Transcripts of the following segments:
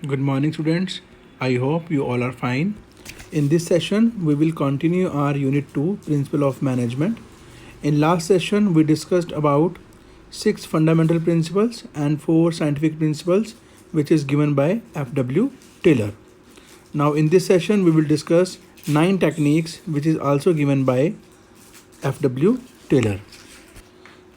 Good morning, students. I hope you all are fine. In this session, we will continue our Unit 2 Principle of Management. In last session, we discussed about 6 fundamental principles and 4 scientific principles, which is given by F.W. Taylor. Now, in this session, we will discuss 9 techniques, which is also given by F.W. Taylor.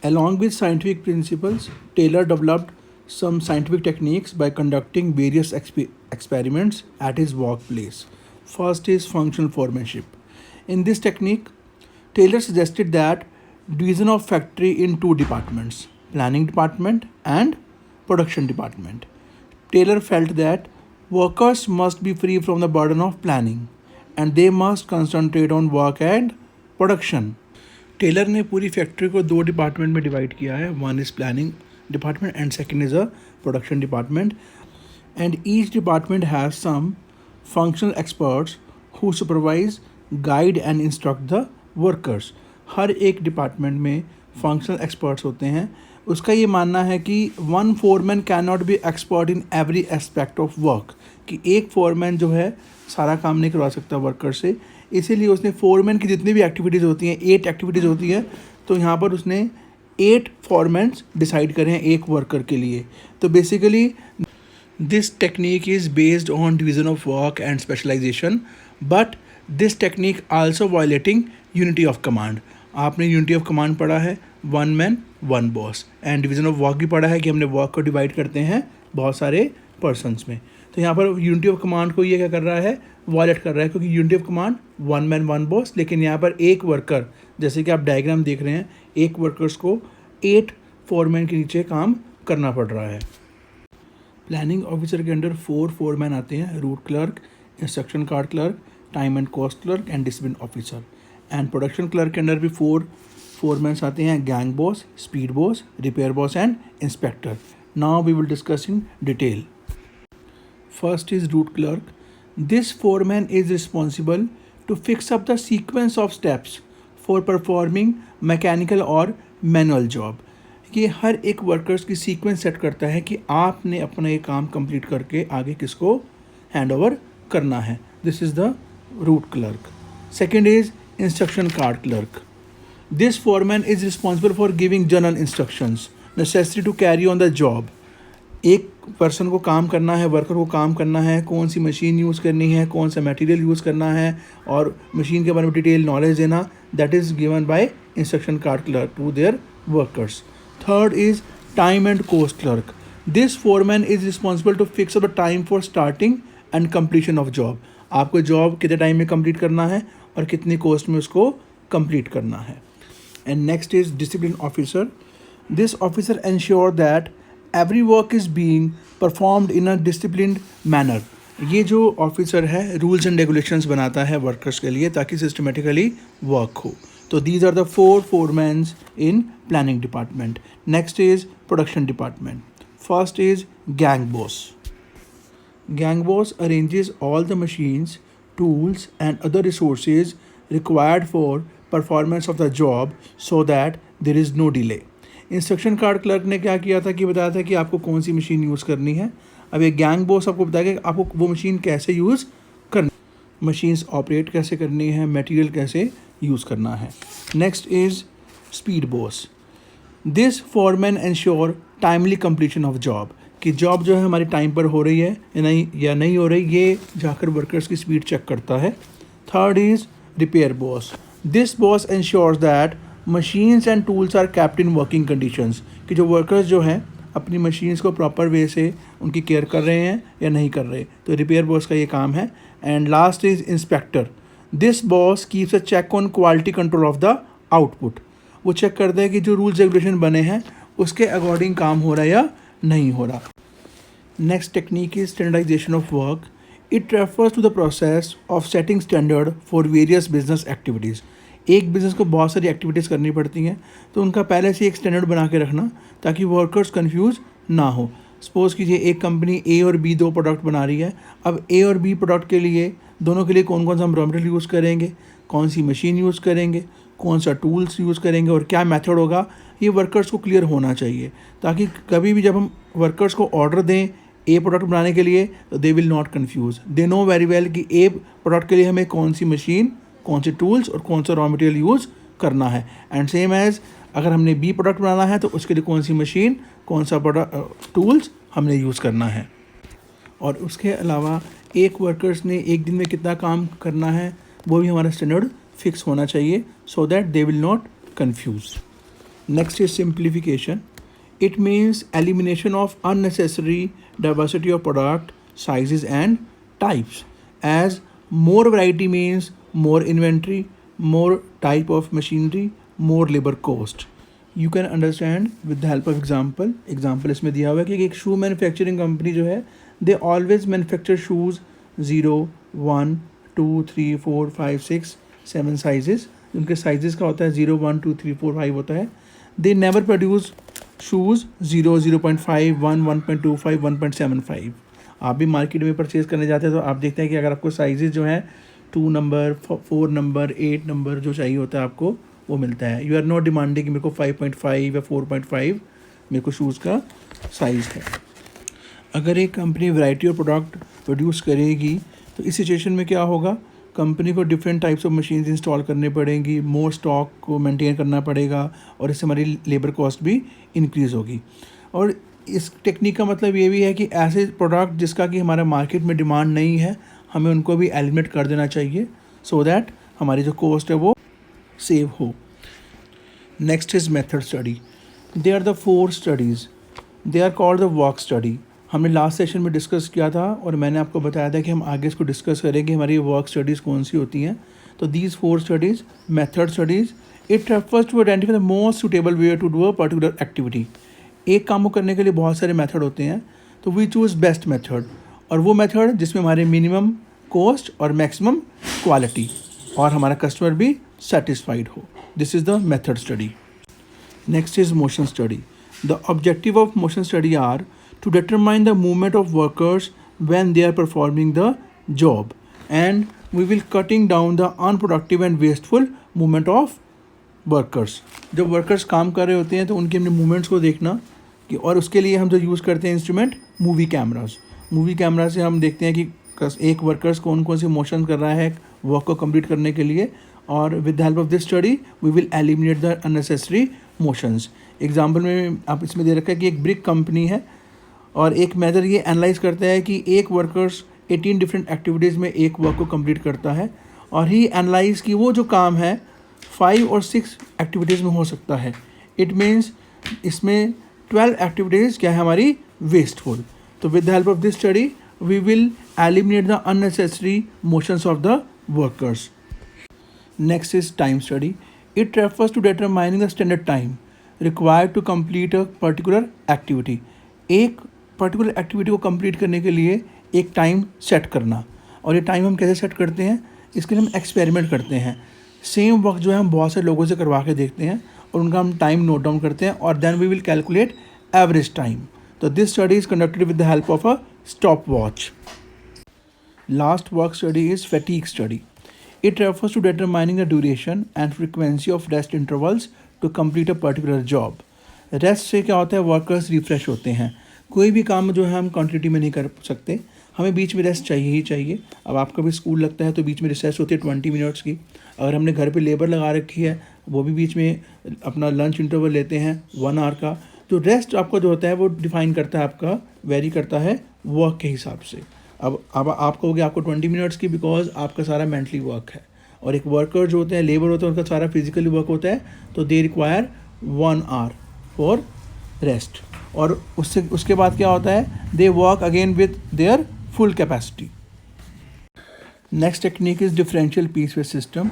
Along with scientific principles, Taylor developed some scientific techniques by conducting various experiments at his workplace. First is functional foremanship. In this technique, Taylor suggested that division of factory in 2 departments, planning department and production department. Taylor felt that workers must be free from the burden of planning and they must concentrate on work and production. Taylor ने पूरी factory को 2 department में divide किया है. One is planning department and second is a production department. And each department has some functional experts who supervise, guide and instruct the workers. हर एक department में functional experts होते हैं. उसका ये मानना है कि one foreman can not be expert in every aspect of work, कि एक फोरमैन जो है सारा काम नहीं करवा सकता वर्कर से. इसीलिए उसने फोरमैन की जितनी भी एक्टिविटीज़ होती हैं, 8 एक्टिविटीज़ होती हैं, तो यहाँ पर उसने 8 फोरमैन्स डिसाइड करे हैं एक वर्कर के लिए. तो basically this technique is based on division of work and specialisation, but this technique also violating unity of command. आपने यूनिटी ऑफ कमांड पढ़ा है, one man one boss, and division of work भी पढ़ा है कि हमने वर्क को divide करते हैं बहुत सारे पर्सनस में. तो यहाँ पर यूनिटी ऑफ कमांड को ये क्या कर रहा है, वायलेट कर रहा है, क्योंकि unity of command one man one boss, लेकिन यहाँ पर एक वर्कर, जैसे कि आप डायग्राम देख रहे हैं, एक वर्कर्स को 8 फोरमैन के नीचे काम करना पड़ रहा है. प्लानिंग ऑफिसर के अंडर 4 फोरमैन आते हैं, route clerk, instruction card clerk, time and cost clerk and discipline officer. And production clerk के अंडर भी 4 फोरमैन्स आते हैं, gang boss, speed boss, repair boss and inspector. Now we will discuss in detail. First is root clerk. This foreman is responsible to fix up the sequence of steps for performing mechanical or manual job. ये हर एक workers की sequence set करता है कि आपने अपना ये काम कंप्लीट करके आगे किसको हैंड ओवर करना है. This is the route clerk. Second is instruction card clerk. This foreman is responsible for giving general instructions necessary to carry on the job. एक पर्सन को काम करना है, वर्कर को काम करना है, कौन सी मशीन यूज़ करनी है, कौन सा मटेरियल यूज़ करना है और मशीन के बारे में डिटेल नॉलेज देना, that is given by instruction card clerk to their workers. Third is time and cost clerk. This foreman is responsible to fix up the time for starting and completion of job. आपको job कितने time में complete करना है और कितनी cost में उसको complete करना है. And next is discipline officer. This officer ensure that every work is being performed in a disciplined manner. ये जो ऑफिसर है रूल्स एंड रेगुलेशंस बनाता है वर्कर्स के लिए ताकि सिस्टमेटिकली वर्क हो. तो these are the 4 foremans in planning department. Next is production department. First is gang boss. Gang boss arranges all the machines, tools and other resources required for performance of the job so that there is no delay. Instruction card clerk ने क्या किया था कि बताया था कि आपको कौन सी मशीन यूज़ करनी है. अब ये गैंग बॉस आपको बताएगा कि आपको वो मशीन कैसे यूज़ करनी, मशीन्स ऑपरेट कैसे करनी है, मटेरियल कैसे यूज़ करना है. Next is speed boss. This foreman ensure timely completion of job, कि जॉब जो है हमारी टाइम पर हो रही है या नहीं हो रही, ये जाकर वर्कर्स की स्पीड चेक करता है. Third is repair boss. This boss ensures that machines and tools are kept in working conditions, कि जो वर्कर्स जो हैं अपनी मशीन्स को प्रॉपर वे से उनकी केयर कर रहे हैं या नहीं कर रहे. तो रिपेयर बॉस का ये काम है. And last is inspector. This boss keeps a check on quality control of the output. वो चेक करता है कि जो रूल्स रेगुलेशन बने हैं उसके अकॉर्डिंग काम हो रहा है या नहीं हो रहा. Next technique is standardisation of work. It refers to the process of setting standard for various business activities. एक बिज़नेस को बहुत सारी एक्टिविटीज़ करनी पड़ती हैं, तो उनका पहले से एक स्टैंडर्ड बना के रखना ताकि वर्कर्स कंफ्यूज ना हो. सपोज़ कीजिए एक कंपनी ए और बी 2 प्रोडक्ट बना रही है. अब ए और बी प्रोडक्ट के लिए दोनों के लिए कौन कौन सा हम रॉ मटेरियल यूज़ करेंगे, कौन सी मशीन यूज़ करेंगे, कौन सा टूल्स यूज़ करेंगे और क्या मेथड होगा, ये वर्कर्स को क्लियर होना चाहिए ताकि कभी भी जब हम वर्कर्स को ऑर्डर दें ए प्रोडक्ट बनाने के लिए, they will not confuse, they know very well कि ए प्रोडक्ट के लिए हमें कौन सी मशीन, कौन से टूल्स और कौन सा रॉ मटेरियल यूज़ करना है। एंड सेम एज़ अगर हमने बी प्रोडक्ट बनाना है तो उसके लिए कौन सी मशीन, कौन सा प्रोडक्ट टूल्स हमने यूज़ करना है। और उसके अलावा एक वर्कर्स ने एक दिन में कितना काम करना है वो भी हमारा स्टैंडर्ड फिक्स होना चाहिए, so that they will not confuse. Next is simplification. It means elimination of unnecessary diversity of product, sizes and types, as more variety means more inventory, more type of machinery, more labor cost. You can understand with the help of example. Example इसमें दिया हुआ है कि एक शू manufacturing company जो है, they always manufacture shoes 0, 1, 2, 3, 4, 5, 6, 7 sizes. उनके sizes का होता है 0, 1, 2, 3, 4, 5 होता है. They never produce shoes 0, 0.5, 1, 1.25, 1.75. आप भी मार्केट में परचेज करने जाते हैं तो आप देखते हैं कि अगर आपको साइजेस जो हैं 2 नंबर, 4 नंबर, 8 नंबर जो चाहिए होता है आपको वो मिलता है. यू आर नॉट डिमांडिंग कि मेरे को 5.5 या 4.5 मेरे को शूज़ का साइज़ है. अगर एक company variety of product produce करेगी तो इस सिचुएशन में क्या होगा, कंपनी को different types of machines install करनी पड़ेंगी, मोर स्टॉक को मेंटेन करना पड़ेगा और इससे हमारी लेबर कॉस्ट भी इंक्रीज़ होगी. और इस टेक्निक का मतलब ये भी है कि ऐसे प्रोडक्ट जिसका कि हमारा मार्केट में डिमांड नहीं है, हमें उनको भी एलिमिनेट कर देना चाहिए, सो दैट हमारी जो कॉस्ट है वो सेव हो. Next is method study. They are the 4 studies. They are called the work study. हमने लास्ट सेशन में डिस्कस किया था और मैंने आपको बताया था कि हम आगे इसको डिस्कस करेंगे हमारी वर्क स्टडीज़ कौन सी होती हैं. तो these 4 studies, method studies, it refers to identify the most suitable way to do a particular activity. एक काम को करने के लिए बहुत सारे मेथड होते हैं, तो वी चूज़ बेस्ट मेथड, और वो मेथड जिसमें हमारे मिनिमम कॉस्ट और मैक्सिमम क्वालिटी और हमारा कस्टमर भी सेटिस्फाइड हो. This is the method study. Next is motion study. The objective of motion study are to determine the movement of workers when they are performing the job, and we will cutting down the unproductive and wasteful movement of workers. जब workers काम कर रहे होते हैं तो उनके अपने movements को देखना कि, और उसके लिए हम जो यूज़ करते हैं instrument movie cameras. Movie camera से हम देखते हैं कि एक वर्कर्स कौन कौन से मोशन कर रहा है वर्क को कंप्लीट करने के लिए, और with the help of this study we will eliminate the unnecessary motions. Example में आप इसमें दे रखा है कि एक ब्रिक कंपनी है और एक मेथड ये एनालाइज करता है कि एक वर्कर्स 18 डिफरेंट एक्टिविटीज़ में एक वर्क को कंप्लीट करता है, और ही एनालाइज कि वो जो काम है 5 और 6 एक्टिविटीज़ में हो सकता है. इट मीन्स इसमें 12 एक्टिविटीज़ क्या है हमारी वेस्टफुल. तो with the help of this study we will eliminate the unnecessary motions of the workers. Next is time study. It refers to determining the standard time required to complete a particular activity. एक particular activity को complete करने के लिए एक time set करना, और ये time हम कैसे सेट करते हैं, इसके लिए हम एक्सपेरिमेंट करते हैं. सेम वर्क जो है हम बहुत से लोगों से करवा के देखते हैं और उनका हम टाइम नोट डाउन करते हैं, और then we will calculate average time. तो this study is conducted with the help of a stop watch. Last work study is fatigue study. It refers to determining the duration and frequency of rest intervals to complete a particular job. Rest से क्या होता है, workers refresh होते हैं. कोई भी काम जो है हम क्वांटिटी में नहीं कर सकते, हमें बीच में रेस्ट चाहिए ही चाहिए. अब आपका भी स्कूल लगता है तो बीच में रिसेस होती है 20 मिनट्स की. अगर हमने घर पे लेबर लगा रखी है वो भी बीच में अपना लंच इंटरवल लेते हैं 1 आवर का. तो रेस्ट आपका जो होता है वो डिफाइन करता है, आपका वेरी करता है वर्क के हिसाब से. अब आप कहोगे आपको 20 मिनट्स की, बिकॉज आपका सारा मेंटली वर्क है, और एक वर्कर जो होते हैं, लेबर होते हैं, उनका सारा फिजिकली वर्क होता है, तो they require 1 hour for rest. और उसके बाद क्या होता है, they work again with their full capacity. Next technique is differential piece wage system.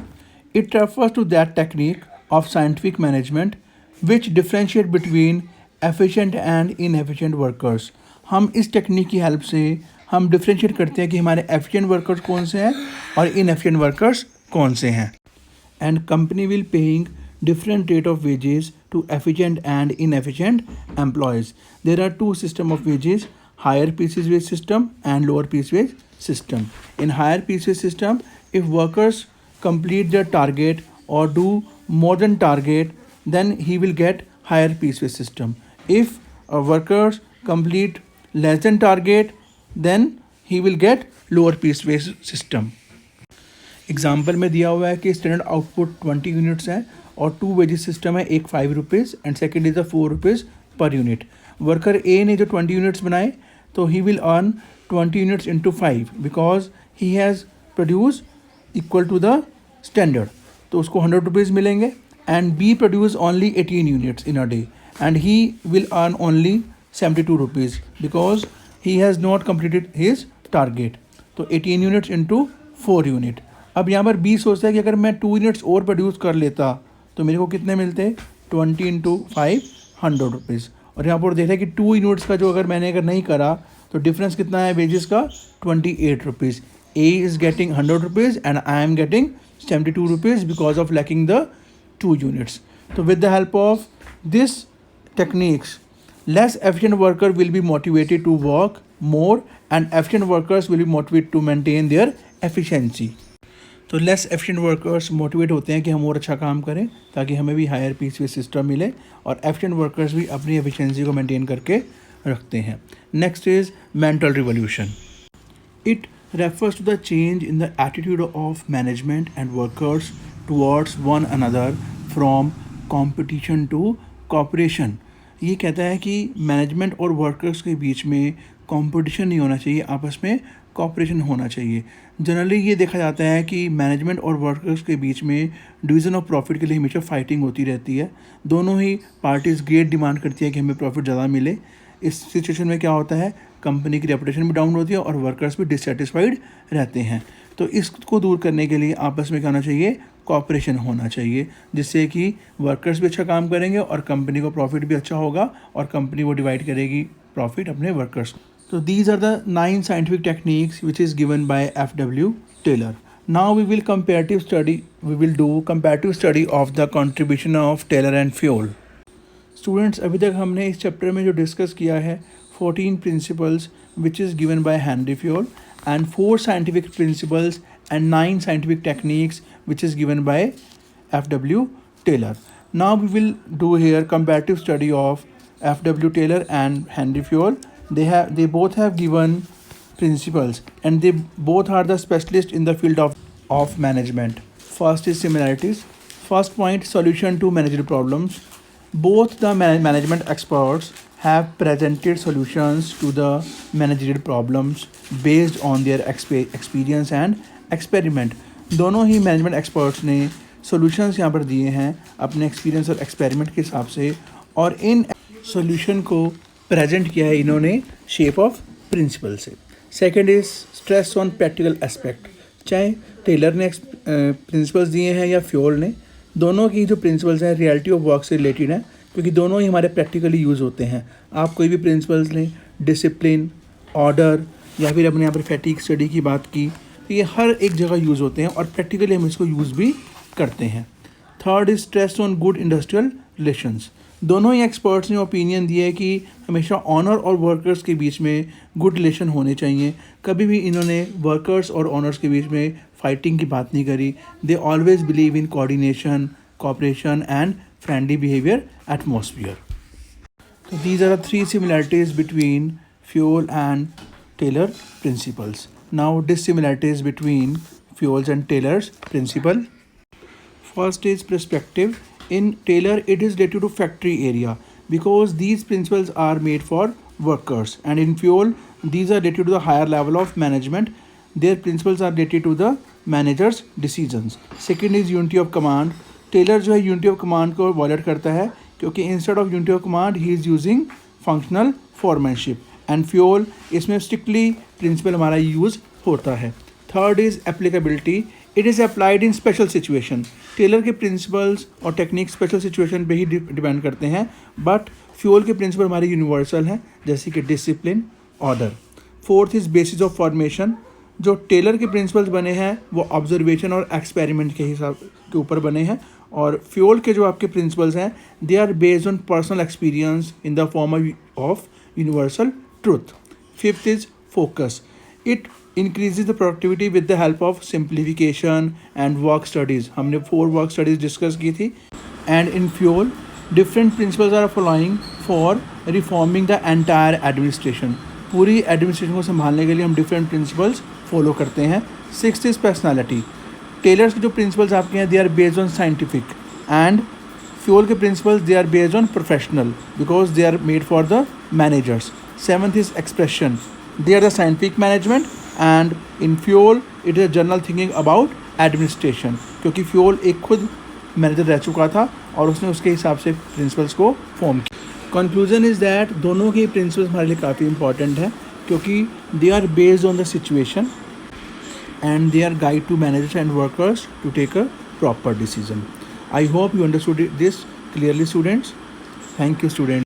It refers to that technique of scientific management which differentiate between efficient and inefficient workers. हम इस technique की help से हम differentiate करते हैं कि हमारे efficient workers कौन से हैं और इनएफिशिएंट वर्कर्स कौन से हैं. And company will paying different rate of wages to efficient and inefficient employees. There are 2 system of wages, higher piece wage system and lower piece wage system. In higher piece wage system, if workers complete their target or do more than target, then he will get higher piece wage system. If workers complete less than target, then he will get lower piece wage system. Example में दिया हुआ है कि standard output 20 units है और 2 wages system है, एक 5 rupees and second is a 4 rupees per unit. Worker A ने जो 20 यूनिट्स बनाए तो he will earn 20 units into 5 because he has produce equal to the standard, तो उसको 100 रुपीज़ मिलेंगे. And B produce only 18 units in a day and he will earn only 72 rupees because he has not completed his target. तो 18 units into 4 unit. अब यहाँ पर B सोचता है कि अगर मैं 2 यूनिट्स और प्रोड्यूस कर लेता तो मेरे को कितने मिलते, 20 इंटू 5 100 रुपीज़. और यहाँ पर देखा है कि 2 यूनिट्स का जो अगर नहीं करा तो डिफरेंस कितना है वेजेस का, 28 rupees. A is getting 100 rupees and I am getting 72 rupees because of lacking the 2 units. तो with the help of this techniques less efficient worker will be motivated to work more and efficient workers will be motivated to maintain their efficiency. तो less efficient workers motivate होते हैं कि हम और अच्छा काम करें ताकि हमें भी हायर पीस वे सिस्टम मिले, और एफिशिएंट वर्कर्स भी अपनी एफिशिएंसी को मेंटेन करके रखते हैं. Next is mental revolution. It refers to the change in the attitude of management and workers towards one another from competition to cooperation. ये कहता है कि मैनेजमेंट और वर्कर्स के बीच में कंपटीशन नहीं होना चाहिए, आपस में कॉपरेशन होना चाहिए. जनरली ये देखा जाता है कि मैनेजमेंट और वर्कर्स के बीच में डिवीज़न ऑफ प्रॉफिट के लिए हमेशा फाइटिंग होती रहती है. दोनों ही पार्टीज़ ग्रेट डिमांड करती है कि हमें प्रॉफिट ज़्यादा मिले. इस सिचुएशन में क्या होता है, कंपनी की रेपुटेशन भी डाउन होती है और वर्कर्स भी डिससेटिस्फाइड रहते हैं. तो इसको दूर करने के लिए आपस में क्या होना चाहिए, कॉपरेशन होना चाहिए, जिससे कि वर्कर्स भी अच्छा काम करेंगे और कंपनी को प्रॉफिट भी अच्छा होगा और कंपनी वो डिवाइड करेगी प्रॉफिट अपने वर्कर्स को. तो these are the 9 scientific techniques which is given by F.W. Taylor. Now we will do comparative study of the contribution of Taylor and Fayol. Students, अभी तक हमने इस चैप्टर में जो डिस्कस किया है 14 principles which is given by Henry fuel and 4 scientific principles and 9 scientific techniques which is given by F.W. Taylor. Now we will do here comparative study of F.W. Taylor and Henry Fayol. They both have given principles and they both are the specialists in the field of management. First is similarities. First point, solution to managerial problems. Both the management experts have presented solutions to the managerial problems based on their experience and experiment. दोनों ही management experts ने solutions यहाँ पर दिए हैं अपने experience और experiment के हिसाब से, और इन सॉल्यूशन को प्रेजेंट किया है इन्होंने शेप ऑफ प्रिंसिपल से. Second is stress on practical aspect. चाहे टेलर ने प्रिंसिपल्स दिए हैं या फ्योल ने, दोनों की जो प्रिंसिपल्स हैं रियलिटी ऑफ वर्क से रिलेटेड हैं क्योंकि दोनों ही हमारे प्रैक्टिकली यूज़ होते हैं. आप कोई भी प्रिंसिपल्स लें, डिसिप्लिन, ऑर्डर, या फिर अपने यहाँ पर फैटिक स्टडी की बात की, तो ये हर एक जगह यूज़ होते हैं और प्रैक्टिकली हम इसको यूज़ भी करते हैं. Third is stress on good industrial relations. दोनों ही एक्सपर्ट्स ने ओपिनियन दिया है कि हमेशा ऑनर और वर्कर्स के बीच में गुड रिलेशन होने चाहिए. कभी भी इन्होंने वर्कर्स और ऑनर्स के बीच में फाइटिंग की बात नहीं करी. They always believe in coordination, cooperation and friendly behavior atmosphere. So these are the 3 similarities between Fayol and Taylor principles. Now dissimilarities between Fayol's and Taylor's principle. First is perspective. In Taylor it is related to factory area because these principles are made for workers, and in Fayol these are related to the higher level of management. Their principles are related to the manager's decisions. Second is unity of command. Taylor जो है unity of command को violate करता है क्योंकि instead of unity of command he is using functional foremanship. And Fayol इसमें strictly principle हमारा use होता है. Third is applicability. It is applied in special situation. Taylor के प्रिंसिपल्स और टेक्निक स्पेशल सिचुएशन पे ही डिपेंड करते हैं, बट फ्यूल के प्रिंसिपल हमारे यूनिवर्सल हैं जैसे कि discipline, order. Fourth is basis of formation. जो टेलर के प्रिंसिपल्स बने हैं वो ऑब्जर्वेशन और एक्सपेरिमेंट के हिसाब के ऊपर बने हैं, और फ्यूल के जो आपके प्रिंसिपल्स हैं they are based on personal experience in the form of universal truth. Fifth is focus. It increases the productivity with the help of simplification and work studies. हमने 4 वर्क स्टडीज़ डिस्कस की थी. And in Fayol different principles are following for reforming the entire administration. पूरी administration को संभालने के लिए हम different principles follow करते हैं। 6th is personality. टेलर्स के जो प्रिंसिपल्स आपके हैं they are based on scientific, and Fayol के principles they are based on professional because they are made for the managers. 7th is expression. They are the scientific management, and in Fayol it is general thinking about administration, क्योंकि Fayol एक खुद manager रह चुका था और उसने उसके हिसाब से प्रिंसिपल्स को फॉर्म किया। कंक्लूजन इज़ दैट दोनों के प्रिंसिपल्स हमारे लिए काफ़ी इंपॉर्टेंट है, क्योंकि they are based on the situation and they are guide to managers and workers to take a proper decision. I hope you understood this clearly, students. Thank you, students.